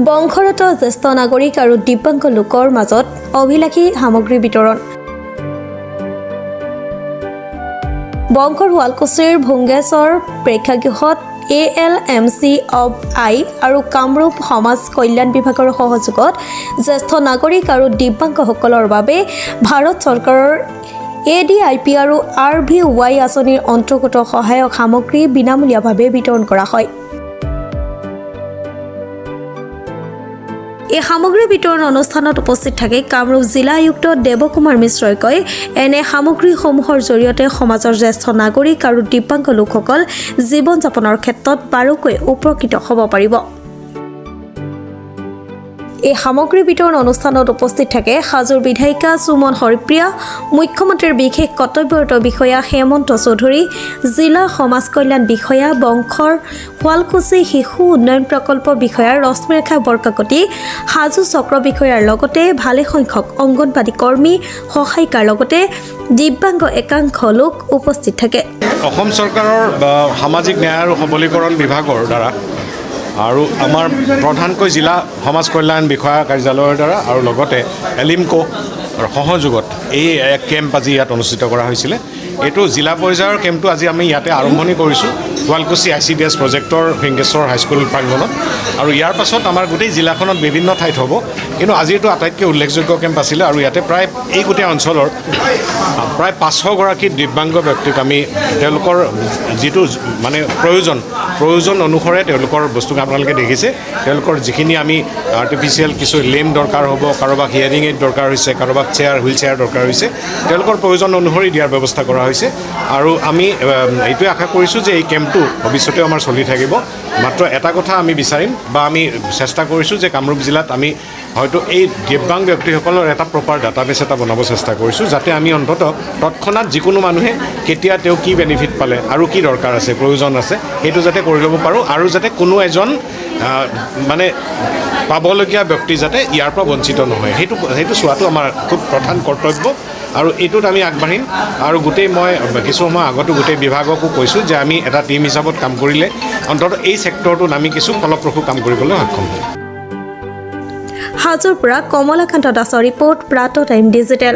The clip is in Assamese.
বংশৰত জ্যেষ্ঠ নাগৰিক আৰু দিব্যাংগ লোকৰ মাজত অভিলাষী সামগ্ৰী বিতৰণ। বংশৰ শুৱালকুছিৰ ভুংগেশ্বৰ প্ৰেক্ষাগৃহত ALMC-I আৰু কামৰূপ সমাজ কল্যাণ বিভাগৰ সহযোগত জ্যেষ্ঠ নাগৰিক আৰু দিব্যাংগসকলৰ বাবে ভাৰত চৰকাৰৰ ADIP আৰু RVY আঁচনিৰ অন্তৰ্গত সহায়ক সামগ্ৰী বিনামূলীয়াভাৱে বিতৰণ কৰা হয়। এই সামগ্ৰী বিতৰণ অনুষ্ঠানত উপস্থিত থাকে কামৰূপ জিলা আয়ুক্ত দেৱকুমাৰ মিশ্ৰই কয়, এনে সামগ্ৰীসমূহৰ জৰিয়তে সমাজৰ জ্যেষ্ঠ নাগৰিক আৰু দিব্যাংগ লোকসকল জীৱন যাপনৰ ক্ষেত্ৰত বাৰুকৈ উপকৃত হ'ব পাৰিব। এই সামগ্ৰী বিতৰণ অনুষ্ঠানত উপস্থিত থাকে হাজোৰ বিধায়িকা সুমন হৰিপ্ৰিয়া, মুখ্যমন্ত্ৰীৰ বিশেষ কৰ্তব্যৰত বিষয়া হেমন্ত চৌধুৰী, জিলা সমাজ কল্যাণ বিষয়া, বংশৰ শুৱালকুছি শিশু উন্নয়ন প্ৰকল্প বিষয়া ৰশ্মিৰেখা বৰকাকতি, হাজো চক্ৰ বিষয়াৰ লগতে ভালেসংখ্যক অংগনবাদী কৰ্মী, সহায়িকাৰ লগতে দিব্যাংগ একাংশ লোক উপস্থিত থাকে। অসম চৰকাৰৰ সামাজিক ন্যায় আৰু সবলীকৰণ বিভাগৰ দ্বাৰা আৰু আমাৰ প্ৰধানকৈ জিলা সমাজ কল্যাণ বিষয়া কাৰ্যালয়ৰ দ্বাৰা আৰু লগতে এলিমকো সহযোগত এই এক কেম্প আজি ইয়াত অনুষ্ঠিত কৰা হৈছিলে। এইটো জিলা পৰ্যায়ৰ কেম্পটো আজি আমি ইয়াতে আৰম্ভণি কৰিছোঁ শুৱালকুছি ICDS প্ৰজেক্টৰ ভৃংগেশ্বৰ হাইস্কুল প্ৰাংগণত, আৰু ইয়াৰ পাছত আমাৰ গোটেই জিলাখনত বিভিন্ন ঠাইত হ'ব। কিন্তু আজি এইটো আটাইতকৈ উল্লেখযোগ্য কেম্প আছিলে আৰু ইয়াতে প্ৰায় এই গোটেই অঞ্চলৰ প্ৰায় 500গৰাকী দিব্যাংগ ব্যক্তিক আমি তেওঁলোকৰ যিটো মানে প্ৰয়োজন অনুসৰে তেওঁলোকৰ বস্তুক আপোনালোকে দেখিছে, তেওঁলোকৰ যিখিনি আমি আৰ্টিফিচিয়েল কিছু লেম দৰকাৰ হ'ব, কাৰোবাক হিয়াৰিং এইড দৰকাৰ হৈছে, কাৰোবাক হুইল চেয়াৰ দৰকাৰ হৈছে, তেওঁলোকৰ প্ৰয়োজন অনুসৰি দিয়াৰ ব্যৱস্থা কৰা হৈছে। আৰু আমি এইটোৱে আশা কৰিছোঁ যে এই কেম্পটো ভৱিষ্যতেও আমাৰ চলি থাকিব। মাত্ৰ এটা কথা আমি বিচাৰিম বা আমি চেষ্টা কৰিছোঁ যে কামৰূপ জিলাত আমি হয়তো এই দিব্যাংগ ব্যক্তিসকলৰ এটা প্ৰপাৰ ডাটাবেছ এটা বনাব চেষ্টা কৰিছোঁ, যাতে আমি অন্ততঃ তৎক্ষণাত যিকোনো মানুহে কেতিয়া তেওঁ কি বেনিফিট পালে আৰু কি দৰকাৰ আছে, প্ৰয়োজন আছে, সেইটো যাতে কৰি ল'ব পাৰোঁ, আৰু যাতে কোনো এজন মানে পাবলগীয়া ব্যক্তি যাতে ইয়াৰ পৰা বঞ্চিত নহয়, সেইটো চোৱাটো আমাৰ খুব প্ৰধান কৰ্তব্য। আৰু এইটোত আমি আগবাঢ়িম। আৰু মই কিছু সময় আগতো গোটেই বিভাগকো কৈছোঁ যে আমি এটা টিম হিচাপত কাম কৰিলে অন্ততঃ এই ছেক্টৰটোত আমি কিছু ফলপ্ৰসূ কাম কৰিবলৈ সক্ষম হ'ম। হাজোৰ পৰা কমলাকান্ত দাসৰ ৰিপৰ্ট, প্ৰাতঃ টাইম ডিজিটেল।